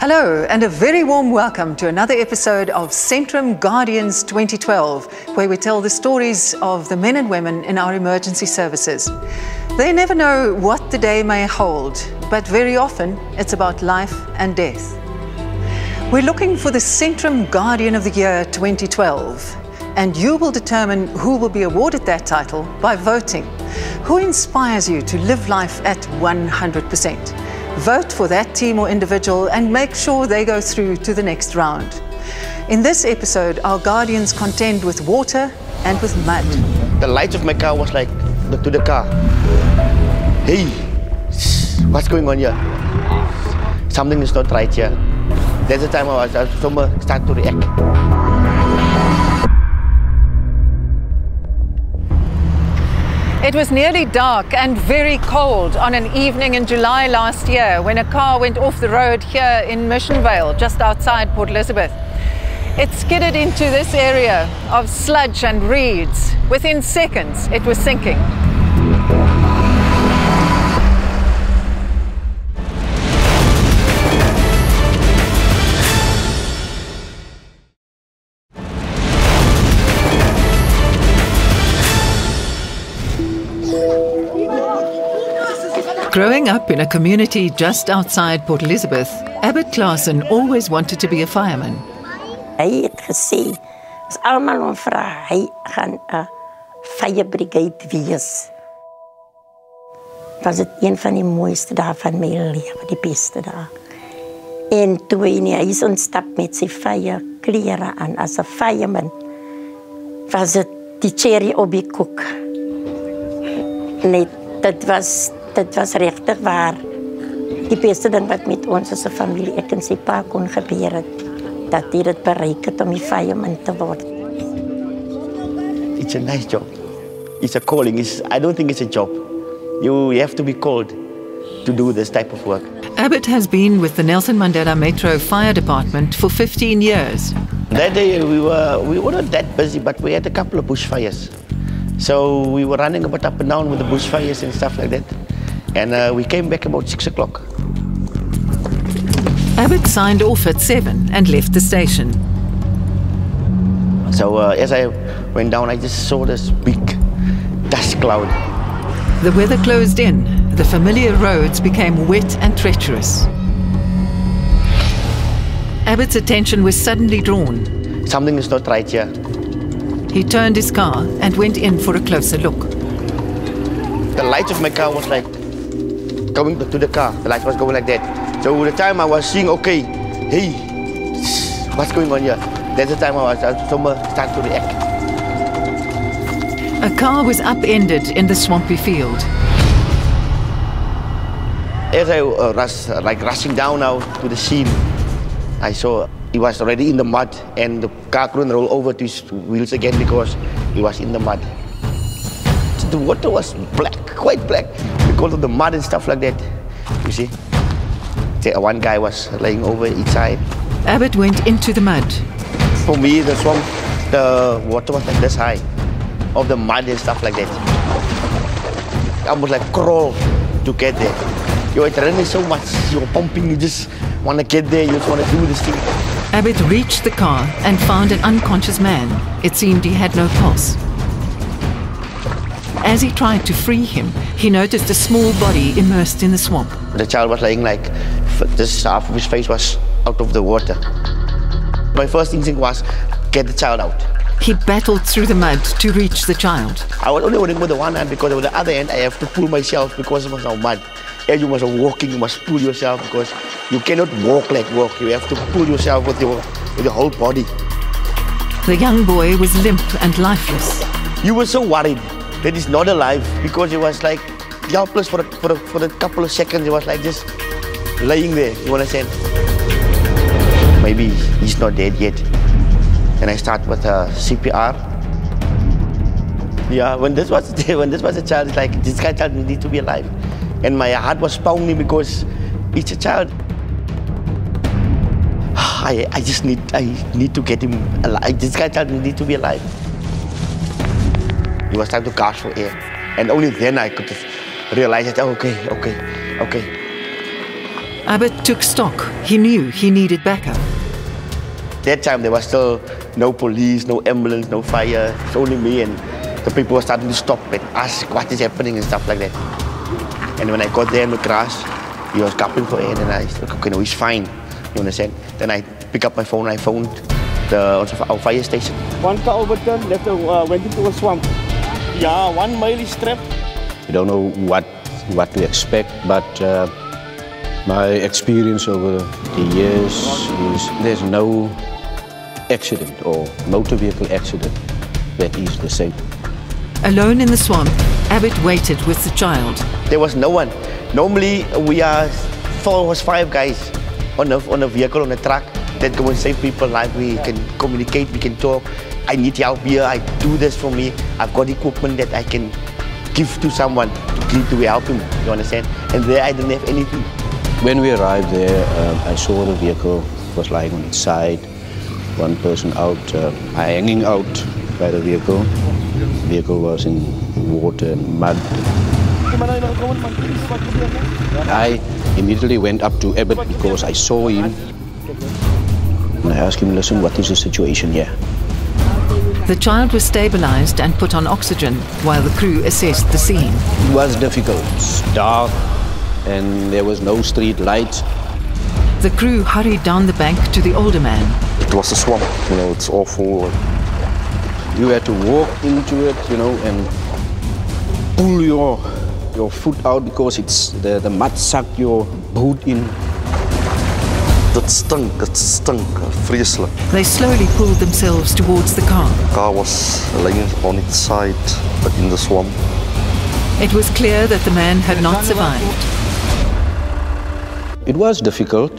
Hello and a very warm welcome to another episode of Centrum Guardians 2012, where we tell the stories of the men and women in our emergency services. They never know what the day may hold, but very often it's about life and death. We're looking for the Centrum Guardian of the Year 2012, and you will determine who will be awarded that title by voting. Who inspires you to live life at 100%? Vote for that team or individual and make sure they go through to the next round. In this episode, our guardians contend with water and with mud. The lights of my car was like to the car. Hey, what's going on here? Something is not right here. That's the time I was start to react. It was nearly dark and very cold on an evening in July last year when a car went off the road here in Missionvale, just outside Port Elizabeth. It skidded into this area of sludge and reeds. Within seconds, it was sinking. Growing up in a community just outside Port Elizabeth, Abbott Claassen always wanted to be a fireman. Hy het gesê, as almal hom vra, hy gaan 'n fire brigade wees. Was dit een van die mooiste dae van my lewe, die beste dae. En toe hy is ontstap met sy fire klere aan as 'n fireman, was dit die cherry op die koek. Nee, dit was regtig waar die beste ding wat met ons as 'n familie, ek en sy pa kon gebeur het, dat hy dit bereik het om die fireman te word. It's a nice job. It's a calling. I don't think it's a job. You have to be called to do this type of work. Abbott has been with the Nelson Mandela Metro Fire Department for 15 years. That day we were not that busy, but we had a couple of bushfires. So we were running a bit up and down with the bushfires and stuff like that. And we came back about 6 o'clock. Abbott signed off at 7 and left the station. So as I went down, I just saw this big dust cloud. The weather closed in. The familiar roads became wet and treacherous. Abbott's attention was suddenly drawn. Something is not right here. He turned his car and went in for a closer look. The lights of my car was like going to the car. The light was going like that. So the time I was seeing, okay, hey, what's going on here? That's the time I start to react. A car was upended in the swampy field. As I was rushing down now to the scene, I saw he was already in the mud, and the car couldn't roll over to his wheels again because he was in the mud. The water was black, quite black, because of the mud and stuff like that. You see, one guy was laying over each side. Abbott went into the mud. For me, the swamp, the water was like this high, of the mud and stuff like that. I was like crawl to get there. You're running so much, you're pumping, you just want to get there, you just want to do this thing. Abbott reached the car and found an unconscious man. It seemed he had no pulse. As he tried to free him, he noticed a small body immersed in the swamp. The child was lying like this, half of his face was out of the water. My first instinct was get the child out. He battled through the mud to reach the child. I was only holding with the one hand because with the other hand I have to pull myself because it was no mud. As you must be walking, you must pull yourself because you cannot walk like walk. You have to pull yourself with your whole body. The young boy was limp and lifeless. You were so worried that he's not alive because he was like helpless for a couple of seconds. He was like just laying there. You understand? Maybe he's not dead yet. And I start with CPR. Yeah, when this was a child, it's like this child needs to be alive. And my heart was pounding because it's a child. I need to get him alive. This child needs to be alive. It was time to gasp for air. And only then I could realize that, okay. Abed took stock. He knew he needed backup. That time there was still no police, no ambulance, no fire. It's only me, and the people were starting to stop and ask what is happening and stuff like that. And when I got there in the crash, he was gasping for air, and I said, okay, no, he's fine. You understand? Then I pick up my phone, I phoned our fire station. One car overturned, went into a swamp. Yeah, 1 mile is trapped. You don't know what to expect, but my experience over the years is there's no accident or motor vehicle accident that is the same. Alone in the swamp, Abed waited with the child. There was no one. Normally we are 4 or 5 guys on a vehicle, on a truck that go and save people's lives. We can communicate, we can talk. I need help here, I do this for me. I've got equipment that I can give to someone to help him, you understand? And there I didn't have anything. When we arrived there, I saw the vehicle was lying on its side. One person out, hanging out by the vehicle. The vehicle was in water and mud. I immediately went up to Abed because I saw him. And I asked him, listen, what is the situation here? The child was stabilized and put on oxygen while the crew assessed the scene. It was difficult. It's dark and there was no street lights. The crew hurried down the bank to the older man. It was a swamp, you know, it's awful. You had to walk into it, you know, and pull your foot out because it's the mud sucked your boot in. It stunk, vreselijk. They slowly pulled themselves towards the car. The car was laying on its side, but in the swamp. It was clear that the man had not survived. It was difficult,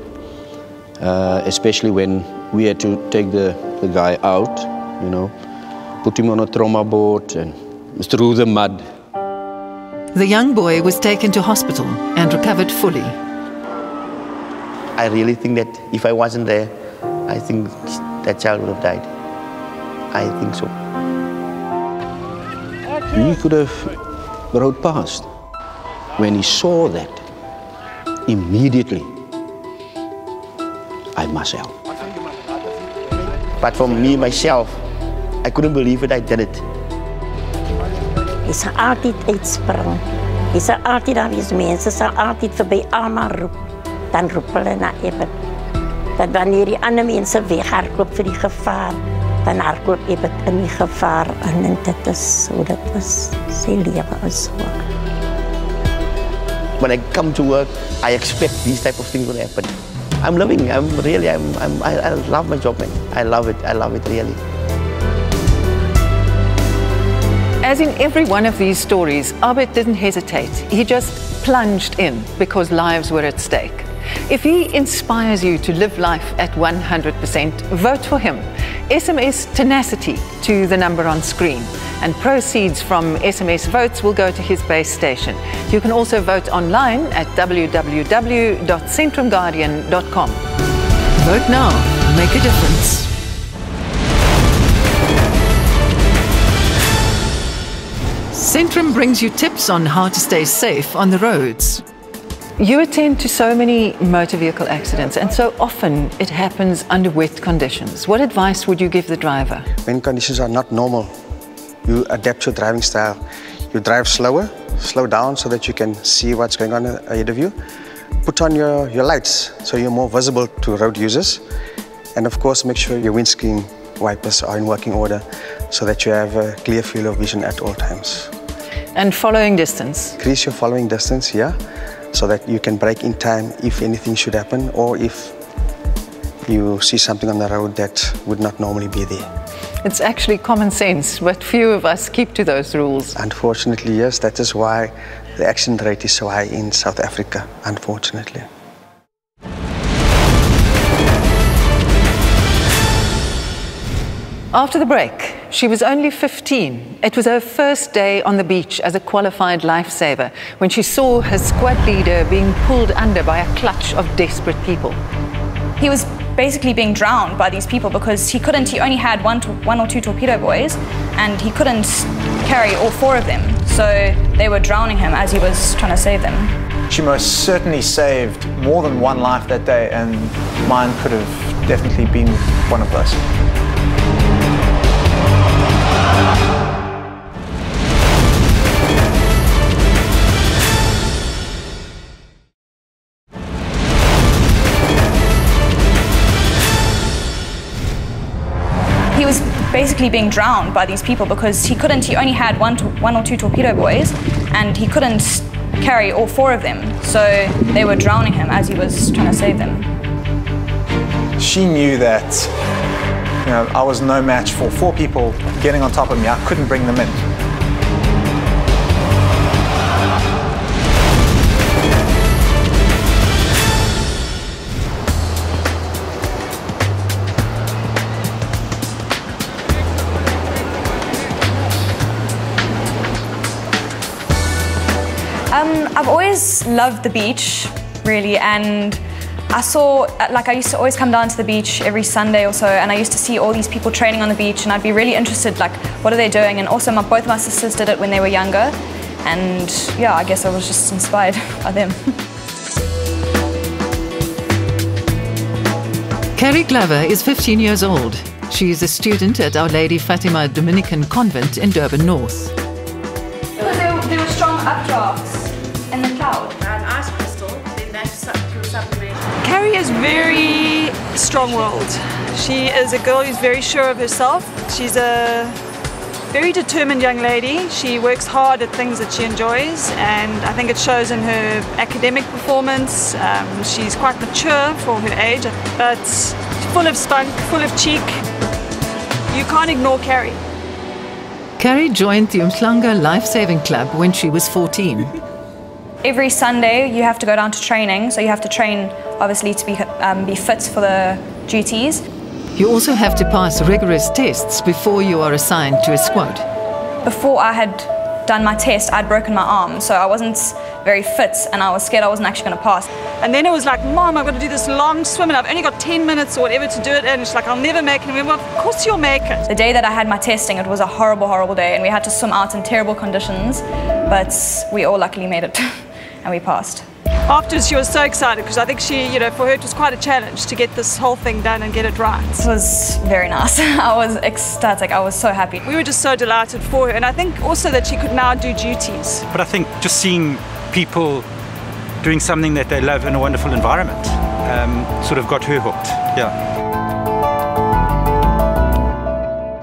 especially when we had to take the guy out, you know, put him on a trauma board and through the mud. The young boy was taken to hospital and recovered fully. I really think that if I wasn't there, I think that child would have died. I think so. He could have rode past. When he saw that, immediately, I must help. But for me, myself, I couldn't believe it, I did it. Hy sal altyd uitspring. Hy sal altyd daar wees, mense sal altyd verby almal roep. Dan roep hulle na Abed. Dat wanneer die ander mense weghardloop vir die gevaar, dan hardloop Abed in die gevaar in, en dit is so, dit is sy lewe is so. When I come to work, I expect these type of things will happen. I'm loving, I love my job, man. I love it really. As in every one of these stories, Abed didn't hesitate. He just plunged in because lives were at stake. If he inspires you to live life at 100%, vote for him. SMS Tenacity to the number on screen, and proceeds from SMS votes will go to his base station. You can also vote online at www.centrumguardian.com. Vote now, make a difference. Centrum brings you tips on how to stay safe on the roads. You attend to so many motor vehicle accidents, and so often it happens under wet conditions. What advice would you give the driver? When conditions are not normal, you adapt your driving style. You drive slower, slow down so that you can see what's going on ahead of you. Put on your lights so you're more visible to road users. And of course, make sure your windscreen wipers are in working order so that you have a clear field of vision at all times. And following distance? Increase your following distance, yeah, so that you can brake in time if anything should happen, or if you see something on the road that would not normally be there. It's actually common sense, but few of us keep to those rules. Unfortunately, yes, that is why the accident rate is so high in South Africa, unfortunately. After the break, she was only 15. It was her first day on the beach as a qualified lifesaver when she saw her squad leader being pulled under by a clutch of desperate people. He was basically being drowned by these people because he only had one or two torpedo boys, and he couldn't carry all 4 of them. So they were drowning him as he was trying to save them. She most certainly saved more than one life that day, and mine could have definitely been one of those. He was basically being drowned by these people because he only had one or two torpedo boys, and he couldn't carry all four of them, so they were drowning him as he was trying to save them. She knew that, you know, I was no match for four people getting on top of me. I couldn't bring them in. I've always loved the beach, really, and I used to always come down to the beach every Sunday or so, and I used to see all these people training on the beach, and I'd be really interested, like, what are they doing? And also both my sisters did it when they were younger, and yeah, I guess I was just inspired by them. Carrie Glover is 15 years old. She is a student at Our Lady Fatima Dominican Convent in Durban North. Because there were strong updrafts in the cloud. Ice crystal, then that's through sublimation. Carrie is very strong-willed. She is a girl who's very sure of herself. She's a very determined young lady. She works hard at things that she enjoys, and I think it shows in her academic performance. She's quite mature for her age, but full of spunk, full of cheek. You can't ignore Carrie. Carrie joined the Umhlanga Life-Saving Club when she was 14. Every Sunday you have to go down to training, so you have to train obviously to be fit for the duties. You also have to pass rigorous tests before you are assigned to a squad. Before I had done my test, I'd broken my arm, so I wasn't very fit and I was scared I wasn't actually going to pass. And then it was like, Mom, I've got to do this long swim and I've only got 10 minutes or whatever to do it, and she's like, I'll never make it. And we went, well, of course you'll make it. The day that I had my testing, it was a horrible, horrible day, and we had to swim out in terrible conditions, but we all luckily made it and we passed. Afterwards, she was so excited because I think she, for her it was quite a challenge to get this whole thing done and get it right. It was very nice. I was ecstatic. I was so happy. We were just so delighted for her, and I think also that she could now do duties. But I think just seeing people doing something that they love in a wonderful environment sort of got her hooked, yeah.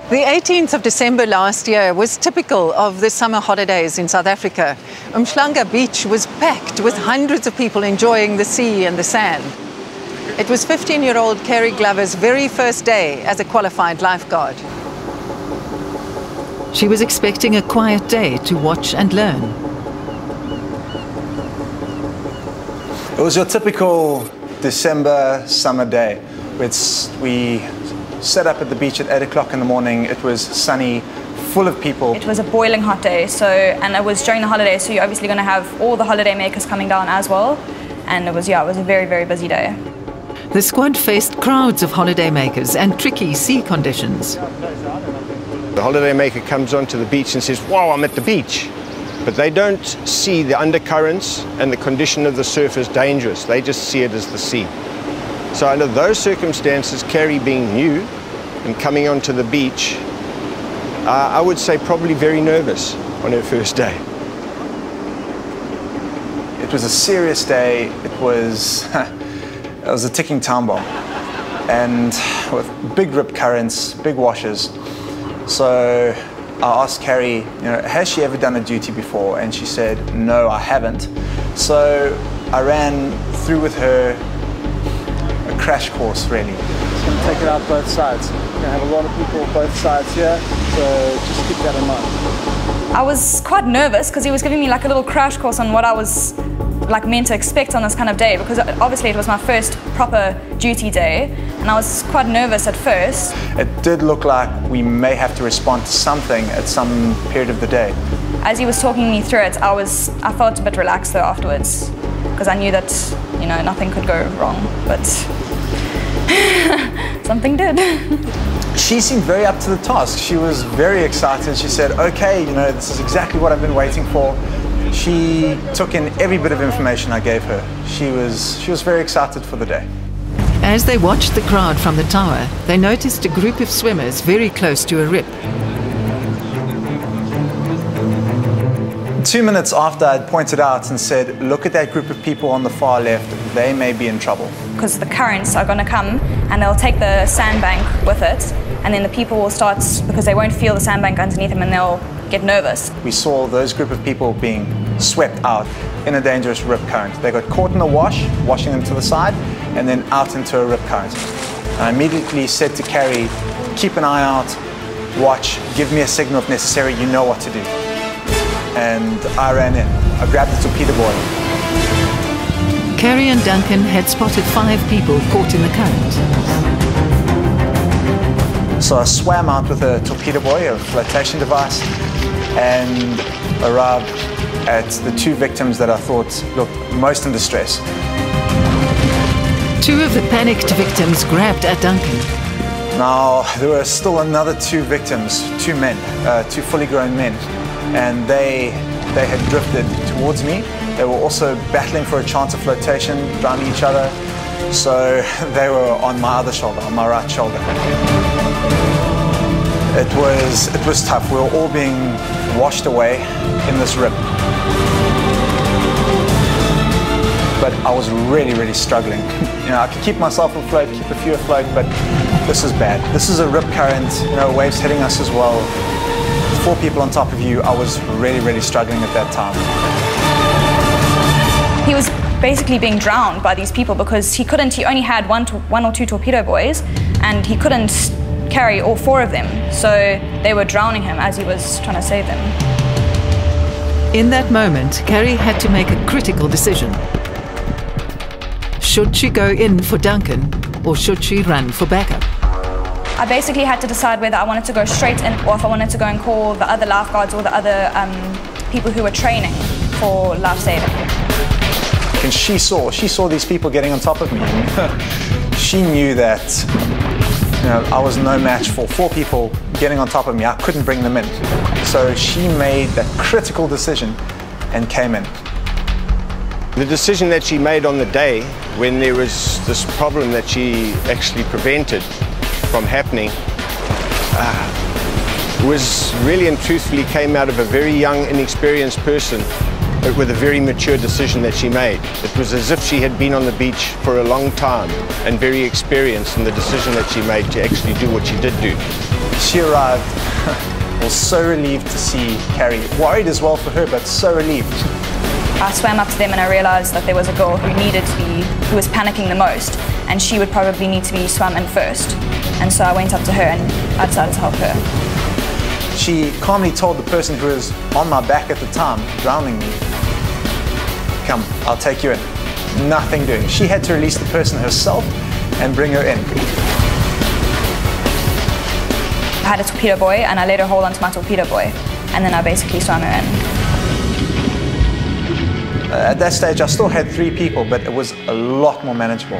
The 18th of December last year was typical of the summer holidays in South Africa. Umhlanga Beach was packed with hundreds of people enjoying the sea and the sand. It was 15-year-old Carrie Glover's very first day as a qualified lifeguard. She was expecting a quiet day to watch and learn. It was your typical December summer day. We set up at the beach at 8 o'clock in the morning. It was sunny, full of people. It was a boiling hot day, and it was during the holidays, so you're obviously going to have all the holiday makers coming down as well. And it was a very, very busy day. The squad faced crowds of holiday makers and tricky sea conditions. The holiday maker comes onto the beach and says, wow, I'm at the beach. But they don't see the undercurrents and the condition of the surf as dangerous. They just see it as the sea. So under those circumstances, Carrie being new and coming onto the beach, I would say probably very nervous on her first day. It was a serious day. It was a ticking time bomb, and with big rip currents, big washes. So I asked Carrie, has she ever done a duty before? And she said, no, I haven't. So I ran through with her a crash course, really. It's going to take it out both sides. You're going to have a lot of people both sides here, so just keep that in mind. I was quite nervous because he was giving me like a little crash course on what I was meant to expect on this kind of day, because obviously it was my first proper duty day, and I was quite nervous at first. It did look like we may have to respond to something at some period of the day. As he was talking me through it, I felt a bit relaxed though afterwards, because I knew that nothing could go wrong, but something did. She seemed very up to the task. She was very excited. She said, okay, this is exactly what I've been waiting for. She took in every bit of information I gave her. She was very excited for the day. As they watched the crowd from the tower, they noticed a group of swimmers very close to a rip. 2 minutes after I'd pointed out and said, look at that group of people on the far left, they may be in trouble. Because the currents are going to come and they'll take the sandbank with it, and then the people will start, because they won't feel the sandbank underneath them, and they'll get nervous. We saw those group of people being swept out in a dangerous rip current. They got caught in the wash, washing them to the side, and then out into a rip current. And I immediately said to Carrie, keep an eye out, watch, give me a signal if necessary, you know what to do. And I ran in. I grabbed the torpedo buoy. Carrie and Duncan had spotted 5 people caught in the current. So I swam out with a torpedo buoy, a flotation device, and arrived at the 2 victims that I thought looked most in distress. 2 of the panicked victims grabbed at Duncan. Now, there were still another 2 victims, 2 men, 2 fully grown men, and they had drifted towards me. They were also battling for a chance of flotation, drowning each other, so they were on my other shoulder, on my right shoulder. It was tough. We were all being washed away in this rip. But I was really, really struggling. You know, I could keep myself afloat, keep a few afloat, but this is bad. This is a rip current, you know, waves hitting us as well. 4 people on top of you. I was really, really struggling at that time. He was basically being drowned by these people because he only had one or two torpedo buoys, and he couldn't carry all 4 of them. So they were drowning him as he was trying to save them. In that moment, Carrie had to make a critical decision. Should she go in for Duncan, or should she run for backup? I basically had to decide whether I wanted to go straight in or if I wanted to go and call the other lifeguards or the other people who were training for life-saving. And she saw these people getting on top of me. She knew that, you know, I was no match for 4 people getting on top of me. I couldn't bring them in. So she made that critical decision and came in. The decision that she made on the day when there was this problem that she actually prevented from happening was really and truthfully came out of a very young, inexperienced person, but with a very mature decision that she made. It was as if she had been on the beach for a long time and very experienced in the decision that she made to actually do what she did do. She arrived, was so relieved to see Carrie, worried as well for her, but so relieved. I swam up to them and I realized that there was a girl who who was panicking the most, and she would probably need to be swum in first. And so I went up to her and I decided to help her. She calmly told the person who was on my back at the time, drowning me, come, I'll take you in. Nothing doing. She had to release the person herself and bring her in. I had a torpedo buoy and I let her hold onto my torpedo buoy, and then I basically swam her in. At that stage, I still had 3 people, but it was a lot more manageable.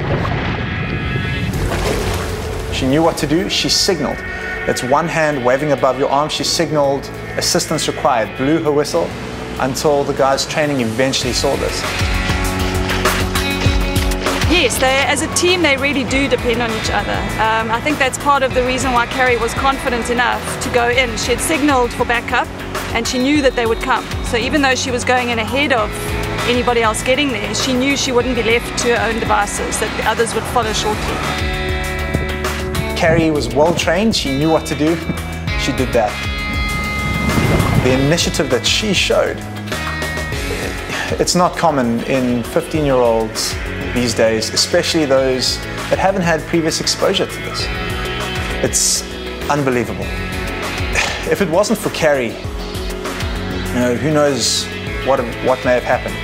She knew what to do. She signaled. It's one hand waving above your arm. She signaled assistance required, blew her whistle until the guys training eventually saw this. Yes, as a team, they really do depend on each other. I think that's part of the reason why Carrie was confident enough to go in. She had signaled for backup, and she knew that they would come. So even though she was going in ahead of anybody else getting there, she knew she wouldn't be left to her own devices, that the others would follow shortly. Carrie was well trained, she knew what to do, she did that. The initiative that she showed, it's not common in 15-year-olds these days, especially those that haven't had previous exposure to this. It's unbelievable. If it wasn't for Carrie, you know, who knows what may have happened.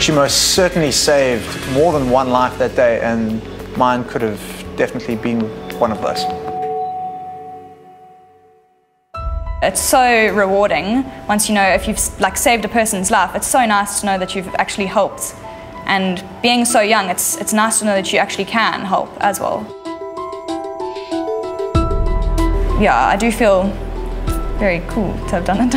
She most certainly saved more than one life that day, and mine could have definitely been one of those. It's so rewarding once you know if you've saved a person's life. It's so nice to know that you've actually helped, and being so young, it's nice to know that you actually can help as well. Yeah, I do feel very cool to have done it.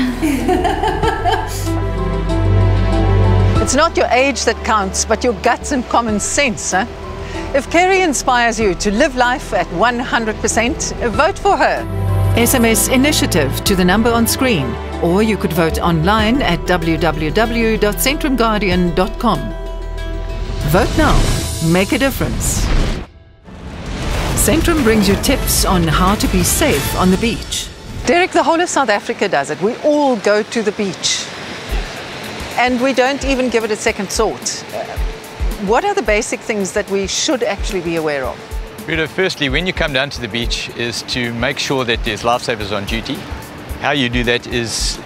It's not your age that counts, but your guts and common sense, huh? If Kerry inspires you to live life at 100%, vote for her. SMS initiative to the number on screen, or you could vote online at www.centrumguardian.com. Vote now. Make a difference. Centrum brings you tips on how to be safe on the beach. Derek, the whole of South Africa does it. We all go to the beach. And we don't even give it a second thought. What are the basic things that we should actually be aware of? Rita, firstly, when you come down to the beach is to make sure that there's lifesavers on duty. How you do that is,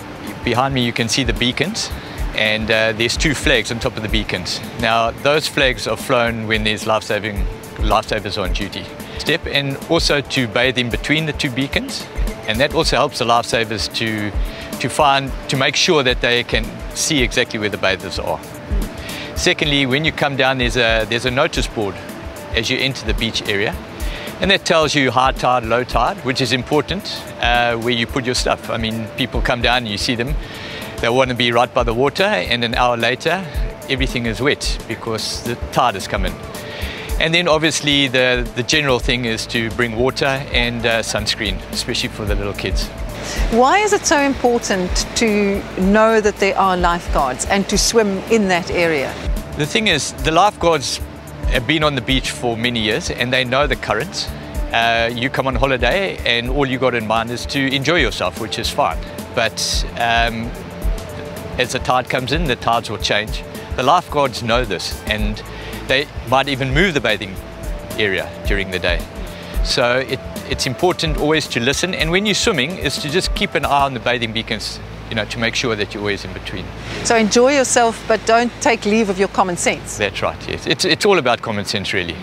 behind me you can see the beacons, and there's 2 flags on top of the beacons. Now, those flags are flown when there's lifesavers on duty. Step, and also to bathe in between the 2 beacons, and that also helps the lifesavers to make sure that they can see exactly where the bathers are. Secondly, when you come down, there's a notice board as you enter the beach area, and that tells you high tide, low tide, which is important where you put your stuff. I mean, people come down and you see them, they want to be right by the water, and an hour later everything is wet because the tide has come in. And then obviously the general thing is to bring water and sunscreen, especially for the little kids. Why is it so important to know that there are lifeguards and to swim in that area? The thing is, the lifeguards have been on the beach for many years and they know the currents. You come on holiday and all you got in mind is to enjoy yourself, which is fine. But as the tide comes in, the tides will change. The lifeguards know this, and they might even move the bathing area during the day. So it's important always to listen, and when you're swimming is to just keep an eye on the bathing beacons, you know, to make sure that you're always in between. So enjoy yourself, but don't take leave of your common sense. That's right, yes. It's all about common sense, really.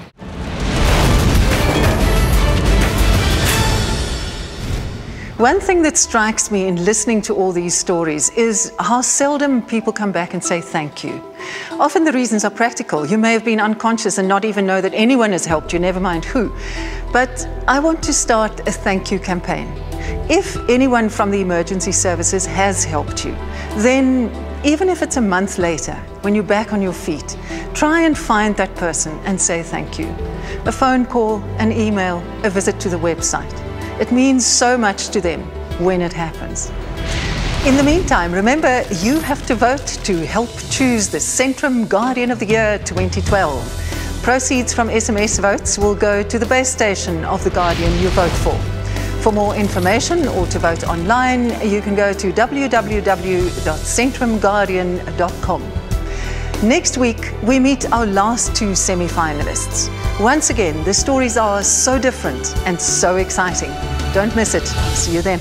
One thing that strikes me in listening to all these stories is how seldom people come back and say thank you. Often the reasons are practical. You may have been unconscious and not even know that anyone has helped you, never mind who. But I want to start a thank you campaign. If anyone from the emergency services has helped you, then even if it's a month later, when you're back on your feet, try and find that person and say thank you. A phone call, an email, a visit to the website. It means so much to them when it happens. In the meantime, remember, you have to vote to help choose the Centrum Guardian of the Year 2012. Proceeds from SMS votes will go to the base station of the Guardian you vote for. For more information or to vote online, you can go to www.centrumguardian.com. Next week, we meet our last 2 semi-finalists. Once again, the stories are so different and so exciting. Don't miss it. See you then.